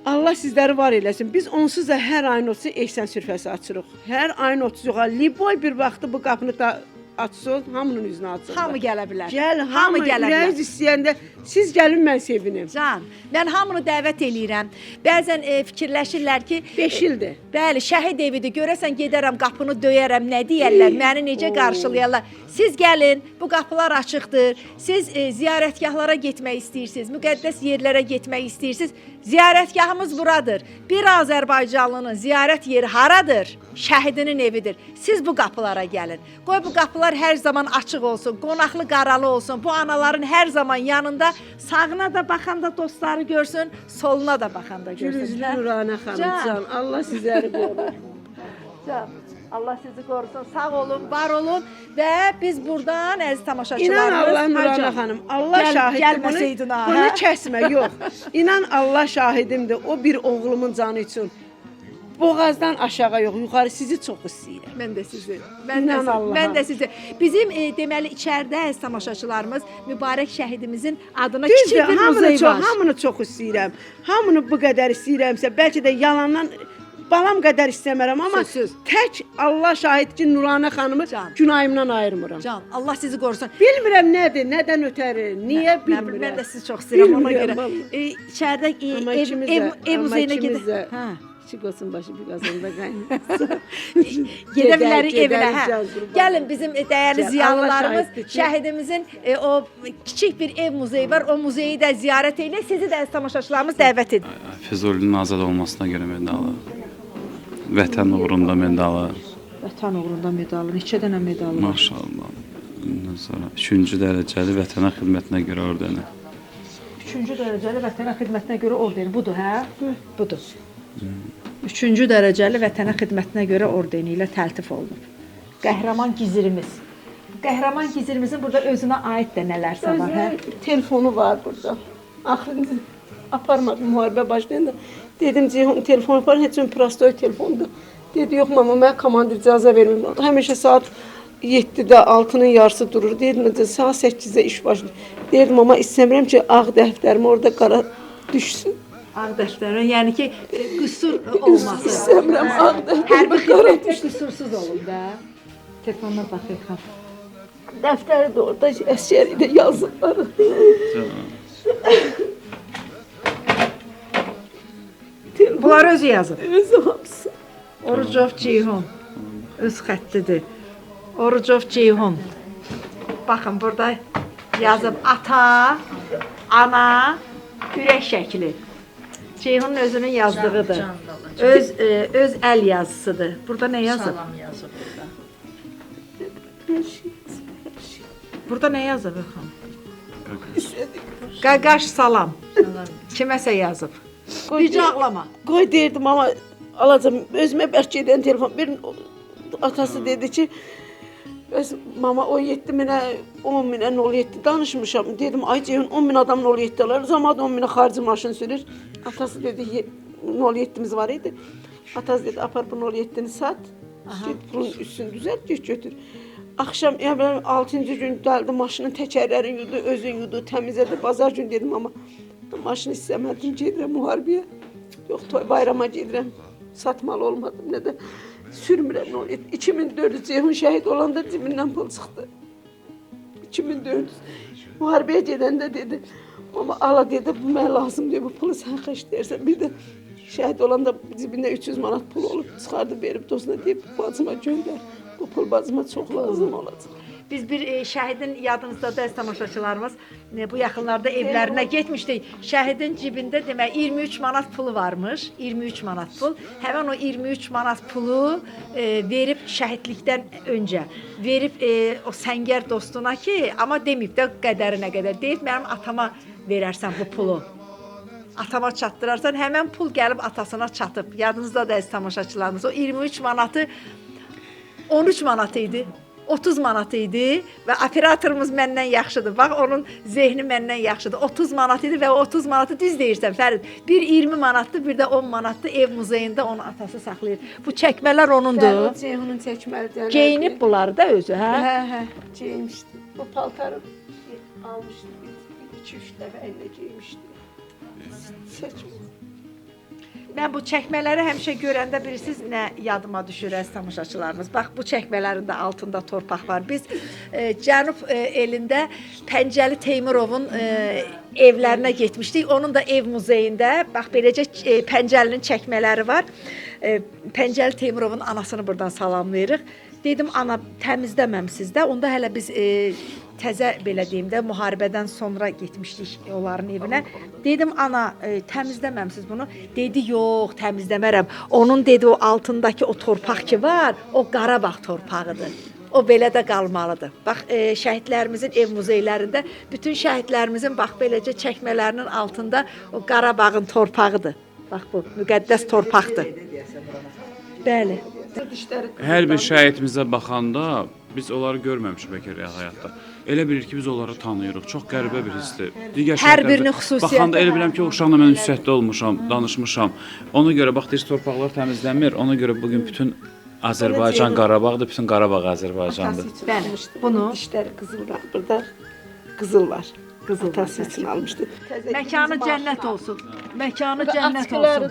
Allah sizləri var eləsin. Biz onsuz da hər ayın 30-u ehsan sürfəsi açırıq. Hər ayın 30-uğa liboy bir vaxtı bu qapını da açsın, hamının üzünə açsın. Hamı gələ bilər. Gəl, hamı hamı gələ bilər. ürəyiz istəyəndə siz gəlin, mən sevinim. Can, mən hamını dəvət eləyirəm. Bəzən fikirləşirlər ki, 5 ildir. Bəli, şəhid evidir. Görəsən gedərəm, qapını döyərəm, nə deyərlər, məni necə qarşılayarlar. Siz gəlin, bu qapılar açıqdır. Siz ziyarətgahlara getmək istəyirsiniz, müqəddəs yerlərə getmək istəyirsiniz. Ziyarətgahımız buradır. Bir Azərbaycanlının ziyarət yeri haradır? Şəhidinin evidir. Siz bu qapılara gəlin. Qoy bu qapılar hər zaman açıq olsun, qonaqlı qaralı olsun. Bu anaların hər zaman yanında sağına da baxanda dostları görsün, soluna da baxanda görsün. Gülüzlü Nurana xanım, can. Allah sizləri qorur. Can, Allah sizi qorusun. Sağ olun, var olun və biz buradan əziz tamaşaçılarımız. İnan Allah Nurana xanım, Allah şahiddir. Bunu kəsmə, yox. İnan Allah şahidimdir. O bir oğlumun canı üçün. Boğazdan aşağı yox, yuxarı sizi çox istəyirəm. Mən də sizi. Mən də sizi. Bizim deməli içəridə əziz tamaşaçılarımız mübarək şəhidimizin adına Düzdür, kiçik bir muzey var. Hamını çox istəyirəm. Hamını bu qədər istəyirəmsə, bəlkə də yalandan balam qədər istəmərəm, amma Sözsüz. tək Allah şahid ki, Nurana xanımı günahımdan ayırmıram. Can, Allah sizi qorusun. Bilmirəm nədir, nədən ötəri, niyə bilmirəm. Mən də sizi çox istəyirəm ona Bilmirəm, görə. İçəridə ev muzeyinə gedək. Hə. Kiçik olsun başı bir qazanda qaynasın. Gedə bilərik evinə. Hə. can qurban. Gəlin bizim dəyərli Gəl, ziyalılarımız, Allah şahiddir ki- şəhidimizin o kiçik bir ev muzeyi var. O muzeyi də ziyarət edək. Sizi də tamaşaçılarımız dəvət edir. Füzulinin azad olmasına görə medalı. Vətən uğrunda medalı. Vətən uğrunda medalı. Neçə dənə medalı var? Maşallah. Ondan sonra 3-cü dərəcəli vətənə xidmətinə görə ordeni. 3-cü dərəcəli vətənə xidmətinə görə ordeni budur, hə? Budur. 3-cü dərəcəli vətənə xidmətinə görə ordeni ilə təltif olunub. Qəhrəman gizirimiz. Qəhrəman gizirimizin burada özünə aid də nələrsə var, hə? Telefonu var burada. Axırıncı aparmadım müharibə başlayanda. Dedim Ceyhun telefon var, heç un prostoy telefondur. Dedi yox mama, mən komandir icazə vermirəm. Həmişə saat 7-də 6-nın yarısı durur. Dedim saat 8-də iş başlayır. Dedim amma istəmirəm ki, ağ dəftərim orada qara düşsün. Ağ dəftərə, yəni ki, qüsur olması. İstəmirəm ağ Hər bir dəftərim. xidmətdə qüsursuz olun da. Telefonuna baxaq. Dəftəri də orada əsgəri də yazırlar. Bunlar özü yazıb. Özü hamısı. Orucov Ceyhun. Öz xəttidir. Orucov Ceyhun. Baxın, burada yazıb ata, ana, ürək şəkli. Ceyhunun özünün yazdığıdır. Öz əl yazısıdır. Burada nə yazıb? Salam yazıb burada. Burada nə yazıb? Qaqaş salam. Kiməsə yazıb. Ricaqlama. Qoy deyirdim amma alacam özümə bərk gedən telefon. Bir atası dedi ki, bəs mama 17 minə, 10 minə 07 danışmışam. Dedim ay Ceyhun 10 min adam 07 alır. Zaman 10 minə xarici maşın sürür. Atası dedi 07'miz var idi. Atası dedi apar bu 07'ni sat. Git bunun üstünü düzelt, get götür. Axşam yəni 6-cı gün gəldi maşının təkərlərini yudu, özün yudu, təmizlədi. Bazar gün dedim amma maşını istəmədim, gedirəm müharibəyə. Yox, toy bayrama gedirəm. Satmalı olmadım, nə də sürmürəm. 2400 Ceyhun şəhid olanda cibindən pul çıxdı. 2400. Müharibəyə gedəndə dedi, amma ala dedi, bu mənə lazım deyir, bu pulu sən xəşləyərsən. Bir də şəhid olanda cibində 300 manat pul olub, çıxardı verib dostuna deyib, bacıma göndər. Bu pul bacıma çox lazım olacaq. Biz bir şəhidin yadınızdadır əziz tamaşaçılarımız. Bu yaxınlarda evlərinə getmişdik. Şəhidin cibində demək 23 manat pulu varmış. 23 manat pul. Həmin o 23 manat pulu verib şəhidlikdən öncə verib o səngər dostuna ki, amma deməyib də qədərinə qədər. Deyib mənim atama verərsən bu pulu. Atama çatdırarsan, həmən pul gəlib atasına çatıb. Yadınızda da əziz tamaşaçılarımız. O 23 manatı 13 manat idi. 30 manat idi və operatorumuz məndən yaxşıdır. Bax, onun zehni məndən yaxşıdır. 30 manat idi və o 30 manatı düz deyirsən Fərid. Bir 20 manatdır, bir də 10 manatdır ev muzeyində onun atası saxlayır. Bu çəkmələr onundur. Ceyhunun çəkmələri. Geyinib bunları da özü, hə? Hə, geyinmişdi. Bu paltarı almışdı. 2-3 dəfə əllə geyinmişdi. Seçmiş. Mən bu çəkmələri həmişə görəndə bilirsiniz nə yadıma düşür əziz tamaşaçılarımız. Bax bu çəkmələrin də altında torpaq var. Biz Cənub elində Pəncəli Teymurovun evlərinə getmişdik. Onun da ev muzeyində bax beləcə Pəncəlinin çəkmələri var. Pəncəli Teymurovun anasını buradan salamlayırıq. Dedim ana təmizləməmsiz də. Onda hələ biz təzə belə deyim də müharibədən sonra getmişdik onların evinə. Dedim ana təmizləməmsiz bunu. Dedi yox, təmizləmərəm. Onun dedi o altındakı o torpaq ki var, o Qarabağ torpağıdır. O belə də qalmalıdır. Bax şəhidlərimizin ev muzeylərində bütün şəhidlərimizin bax beləcə çəkmələrinin altında o Qarabağın torpağıdır. Bax bu müqəddəs torpaqdır. Bəli. Hər bir şəhidimizə baxanda biz onları görməmişik bəlkə real həyatda. Elə bilir ki, biz onları tanıyırıq. Çox qəribə bir hissdir. Digər hər birinin xüsusiyyəti. Baxanda elə bilirəm ki, o uşaqla mən ünsiyyətdə olmuşam, danışmışam. Ona görə bax deyir torpaqlar təmizlənmir. Ona görə bu gün bütün Azərbaycan Qarabağdır, bütün Qarabağ Azərbaycandır. Bəli. Bunu dişləri qızıl var. Burada qızıl var. qızıl Atası üçün almışdı. məkanı cənnət olsun. Məkanı cənnət olsun.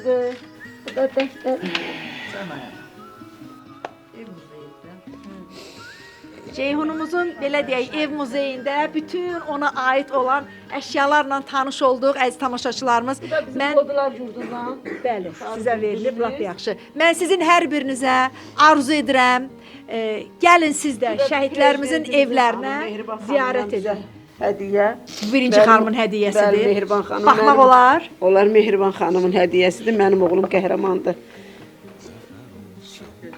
Bu da dəftər. Ceyhunumuzun belə deyək ev muzeyində bütün ona aid olan əşyalarla tanış olduq əziz tamaşaçılarımız. Mən kodlar yurdundan. Bəli, sizə verilib lap yaxşı. Mən sizin hər birinizə arzu edirəm. Gəlin siz də şəhidlərimizin evlərinə ziyarət edin. Hədiyyə. Birinci xanımın hədiyyəsidir. Bəli, Mehriban xanım. Baxmaq olar. Onlar Mehriban xanımın hədiyyəsidir. Mənim oğlum qəhrəmandır.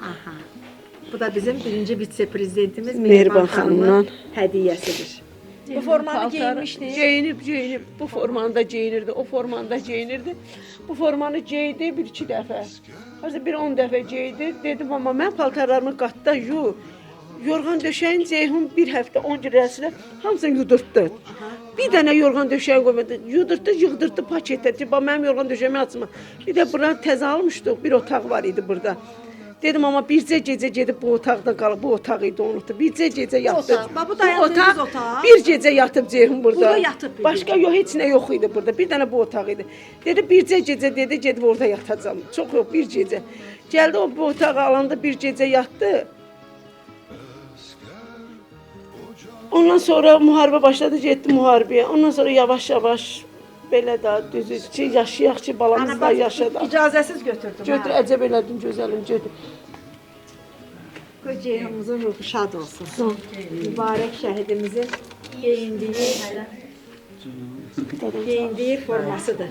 Aha. Bu da bizim birinci vitse-prezidentimiz Mehriban xanımın hədiyyəsidir. Bu formanı geyinmişdi. Geyinib. Bu formanda geyinirdi, o formanda geyinirdi. Bu formanı geydi bir-iki dəfə. Hətta bir 10 dəfə geydi. Dedim, amma mən paltarlarımı qatda yu. Yorğan döşəyin Ceyhun bir həftə 10 gün rəslə hamısını yudurtdu. Bir dənə yorğan döşəyin qoymadı. Yudurtdu, yığdırtdı paketə. Mənim yorğan döşəyimi açma. Bir də bura təzə almışdıq. Bir otaq var idi burada. Dedim amma bircə gecə gedib bu otaqda qalıb, bu otaq idi unutdu. Bircə gecə yatdı. Bu dayandığınız otaq. Bir gecə yatıb Ceyhun burada. Burada yatıb bir Başqa yox, heç nə yox idi burada. Bir dənə bu otaq idi. Dedi bircə gecə dedi gedib orada yatacağam. Çox yox, bir gecə. Gəldi o bu otağı alanda bir gecə yatdı. Ondan sonra müharibə başladı, getdi müharibəyə. Ondan sonra yavaş-yavaş belə də düzü ki, yaşayaq ki, balamız da yaşadı. İcazəsiz götürdüm. Götür, əcəb elədim, gözəlim, götür. Qoy Ceyhunumuzun ruhu şad olsun. Mübarək şəhidimizin geyindiyi formasıdır.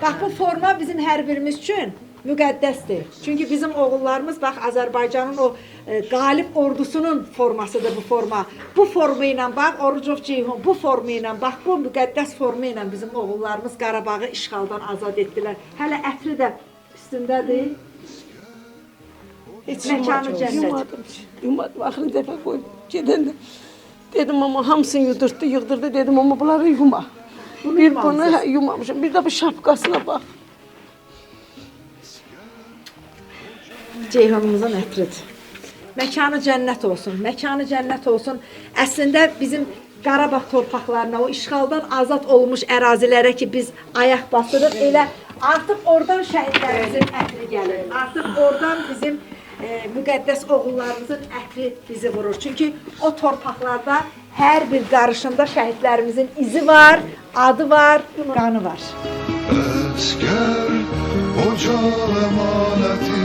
Bax, bu forma bizim hər birimiz üçün müqəddəsdir. Çünki bizim oğullarımız, bax, Azərbaycanın o qalib ordusunun formasıdır bu forma. Bu forma ilə, bax, Orucov Ceyhun, bu forma ilə, bax, bu müqəddəs forma ilə bizim oğullarımız Qarabağı işğaldan azad etdilər. Hələ ətri də üstündədir. Məkanı cənnət. Yumadım, axırı dəfə qoyub, gedəndə. Dedim, amma hamısını yudurtdu, yığdırdı, dedim, amma bunları yuma. Bir bunu yumamışım, bir də bu şapkasına bax. Ceyhunumuzun ətridir. Məkanı cənnət olsun, məkanı cənnət olsun. Əslində bizim Qarabağ torpaqlarına, o işğaldan azad olmuş ərazilərə ki biz ayaq basırıq, elə artıq oradan şəhidlərimizin ətri gəlir. Artıq oradan bizim müqəddəs oğullarımızın ətri bizi vurur. Çünki o torpaqlarda hər bir qarışında şəhidlərimizin izi var, adı var, qanı var. Əskər ocağı əmanəti